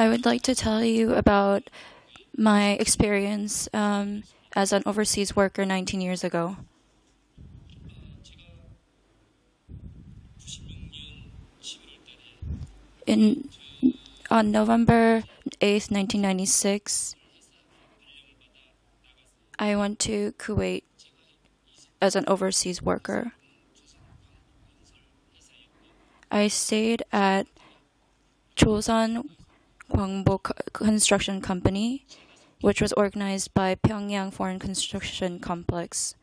I would like to tell you about my experience as an overseas worker 19 years ago. In on November 8th, 1996, I went to Kuwait as an overseas worker. I stayed at Chosan Gwangbo Construction Company, which was organized by Pyongyang Foreign Construction Complex.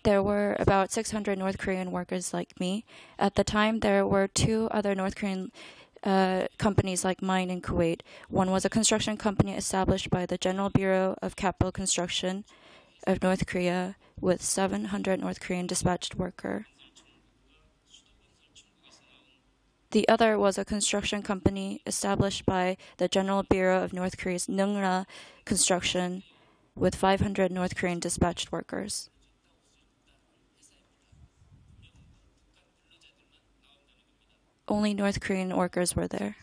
There were about 600 North Korean workers like me. At the time, there were two other North Korean companies like mine in Kuwait. One was a construction company established by the General Bureau of Capital Construction of North Korea with 700 North Korean dispatched workers. The other was a construction company established by the General Bureau of North Korea's Nungra Construction with 500 North Korean dispatched workers. Only North Korean workers were there.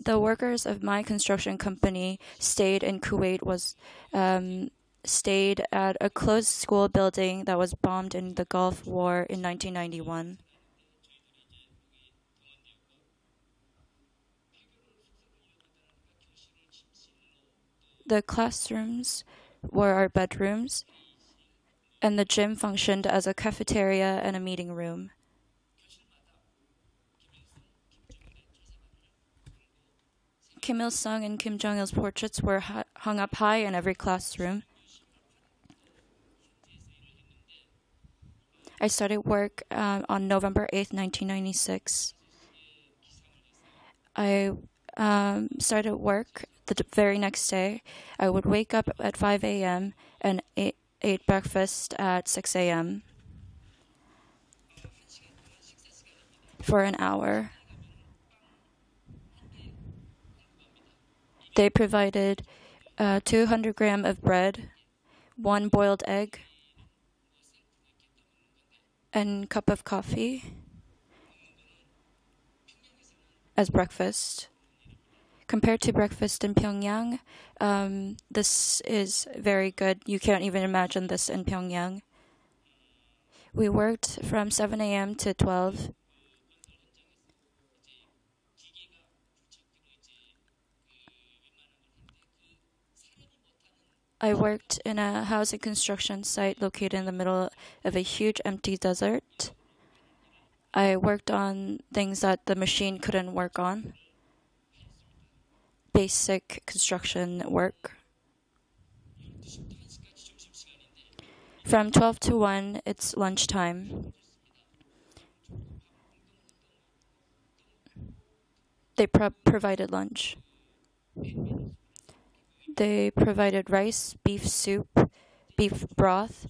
The workers of my construction company stayed in Kuwait stayed at a closed school building that was bombed in the Gulf War in 1991. The classrooms were our bedrooms, and the gym functioned as a cafeteria and a meeting room. Kim Il-sung and Kim Jong-il's portraits were hung up high in every classroom. I started work on November 8th, 1996. I started work the very next day. I would wake up at 5 a.m. and ate breakfast at 6 a.m. for an hour. They provided 200 grams of bread, one boiled egg, and a cup of coffee as breakfast. Compared to breakfast in Pyongyang, this is very good. You can't even imagine this in Pyongyang. We worked from 7 a.m. to 12. I worked in a housing construction site located in the middle of a huge empty desert. I worked on things that the machine couldn't work on. Basic construction work. From 12 to 1, it's lunchtime. They provided lunch. They provided rice, beef soup, beef broth,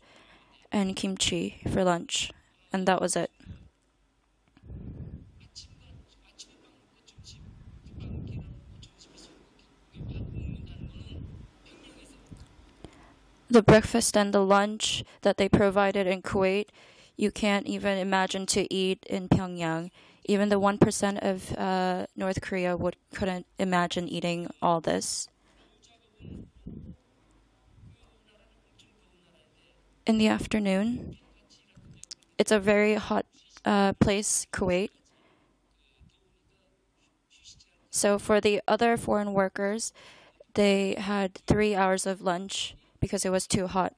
and kimchi for lunch, and that was it. The breakfast and the lunch that they provided in Kuwait, you can't even imagine to eat in Pyongyang. Even the 1% of North Korea couldn't imagine eating all this. In the afternoon, it's a very hot place, Kuwait. So for the other foreign workers, they had 3 hours of lunch because it was too hot.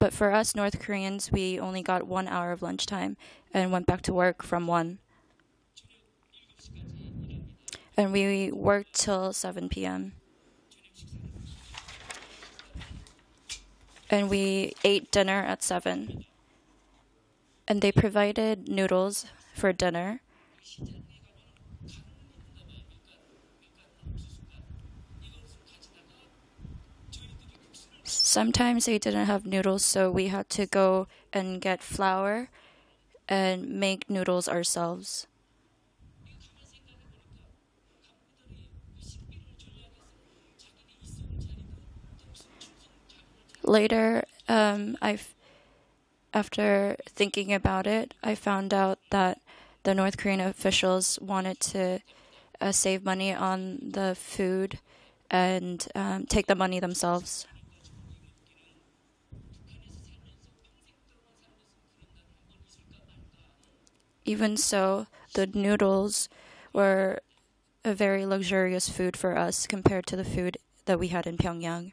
But for us North Koreans, we only got 1 hour of lunchtime and went back to work from 1. And we worked till 7 p.m. And we ate dinner at 7. And they provided noodles for dinner. Sometimes they didn't have noodles, so we had to go and get flour and make noodles ourselves. Later, after thinking about it, I found out that the North Korean officials wanted to save money on the food and take the money themselves. Even so, the noodles were a very luxurious food for us compared to the food that we had in Pyongyang.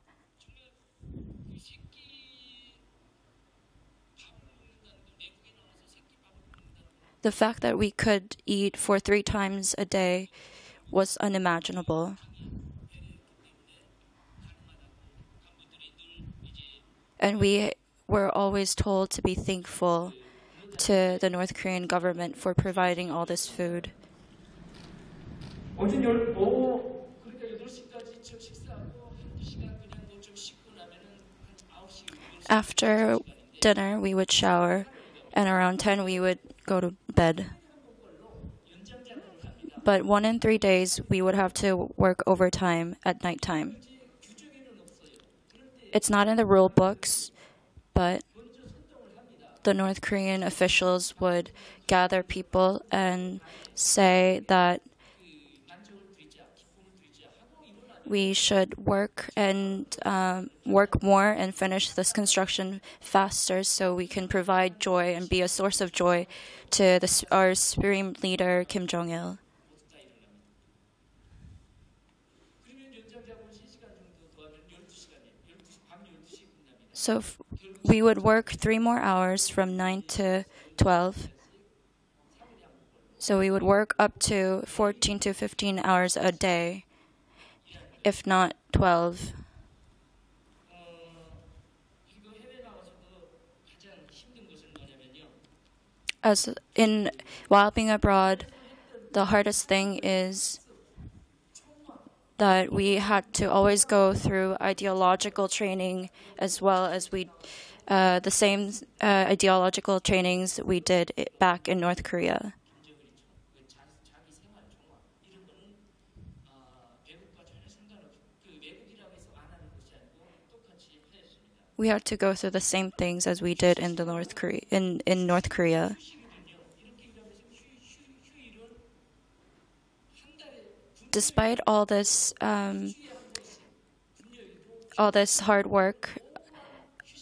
The fact that we could eat for 3 times a day was unimaginable. And we were always told to be thankful to the North Korean government for providing all this food. After dinner, we would shower, and around 10, we would go to bed. But 1 in 3 days, we would have to work overtime at nighttime. It's not in the rule books, but the North Korean officials would gather people and say that we should work and work more and finish this construction faster so we can provide joy and be a source of joy to our supreme leader, Kim Jong-il. So we would work 3 more hours from 9 to 12. So we would work up to 14 to 15 hours a day, if not 12. While being abroad, the hardest thing is that we had to always go through ideological training as well as the same ideological trainings we did back in North Korea. We had to go through the same things as we did in North Korea. Despite all this hard work,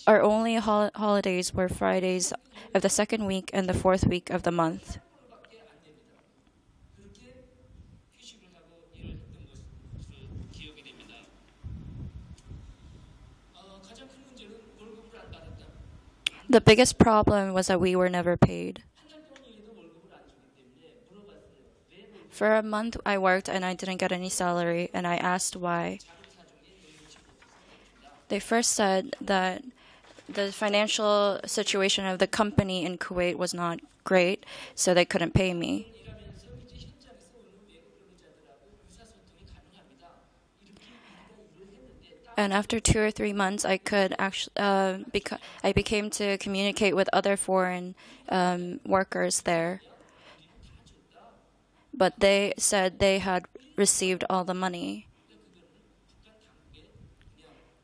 our only holidays were Fridays of the 2nd week and the 4th week of the month. The biggest problem was that we were never paid. For a month, I worked and I didn't get any salary, and I asked why. They first said that the financial situation of the company in Kuwait was not great, so they couldn't pay me. And after 2 or 3 months, I could actually I became to communicate with other foreign workers there. But they said they had received all the money.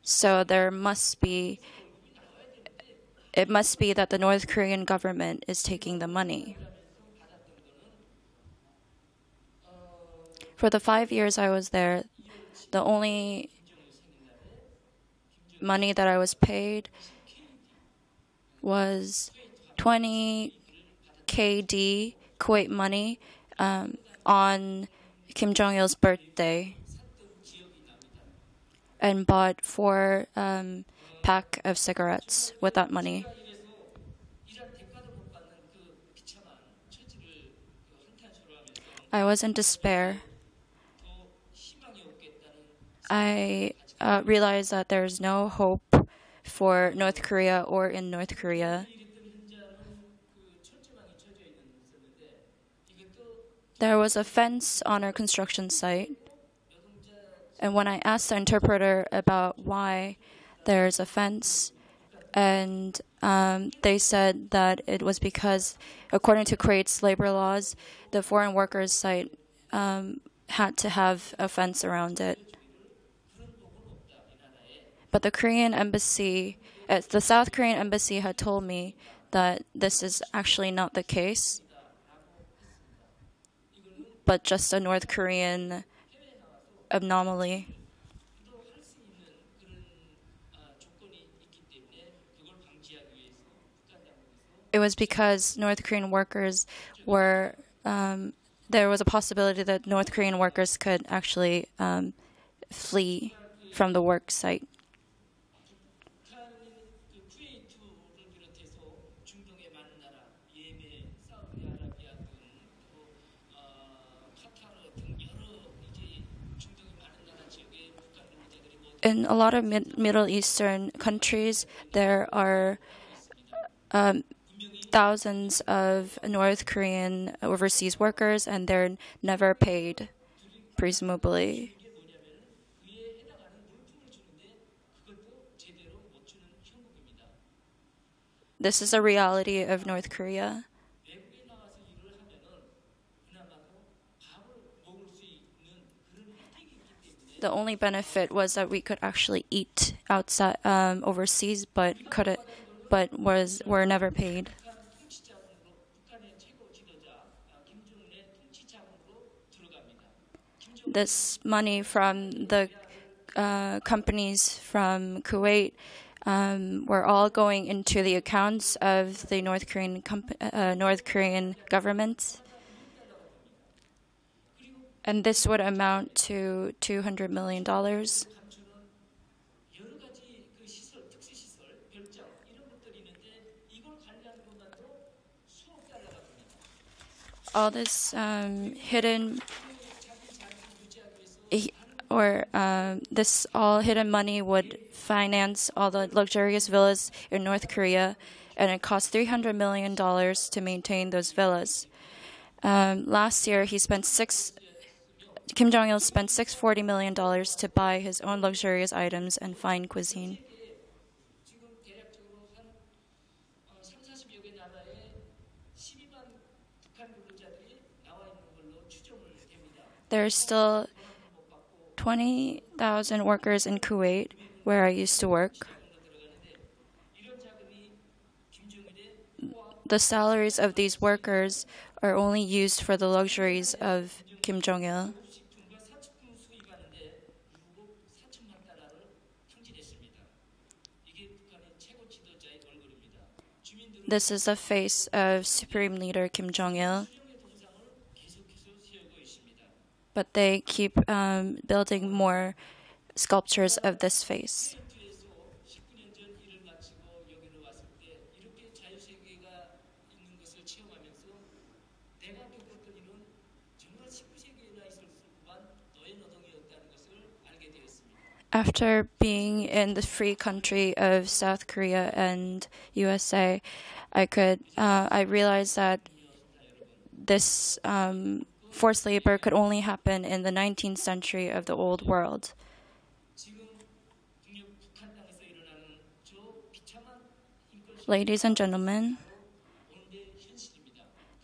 So it must be that the North Korean government is taking the money. For the 5 years I was there, the only money that I was paid was 20 KD Kuwait money on Kim Jong-il's birthday, and bought 4 pack of cigarettes with that money. I was in despair. I realized that there's no hope for North Korea or in North Korea. There was a fence on our construction site, and when I asked the interpreter about why there's a fence, and they said that it was because, according to Kuwait's labor laws, the foreign workers site had to have a fence around it. But the South Korean embassy had told me that this is actually not the case, but just a North Korean anomaly. It was because North Korean workers were, there was a possibility that North Korean workers could actually flee from the work site. In a lot of Middle Eastern countries, there are thousands of North Korean overseas workers, and they're never paid, presumably. This is a reality of North Korea. The only benefit was that we could actually eat outside overseas, but were never paid. This money from the companies from Kuwait were all going into the accounts of the North Korean government. And this would amount to $200 million. All this this all hidden money would finance all the luxurious villas in North Korea, and it cost $300 million to maintain those villas. Last year, Kim Jong-il spent $640 million to buy his own luxurious items and fine cuisine. There are still 20,000 workers in Kuwait, where I used to work. The salaries of these workers are only used for the luxuries of Kim Jong-il. This is the face of Supreme Leader Kim Jong-il. But they keep building more sculptures of this face. After being in the free country of South Korea and USA, I realized that this forced labor could only happen in the 19th century of the old world. Ladies and gentlemen,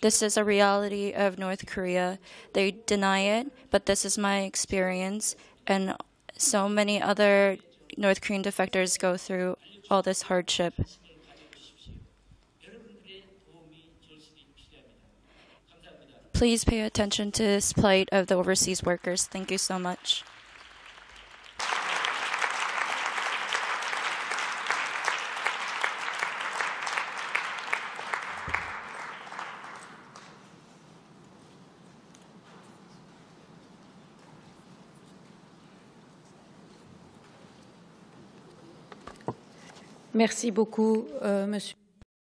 this is a reality of North Korea. They deny it, but this is my experience, and so many other North Korean defectors go through all this hardship. Please pay attention to this plight of the overseas workers. Thank you so much. Merci beaucoup, Monsieur.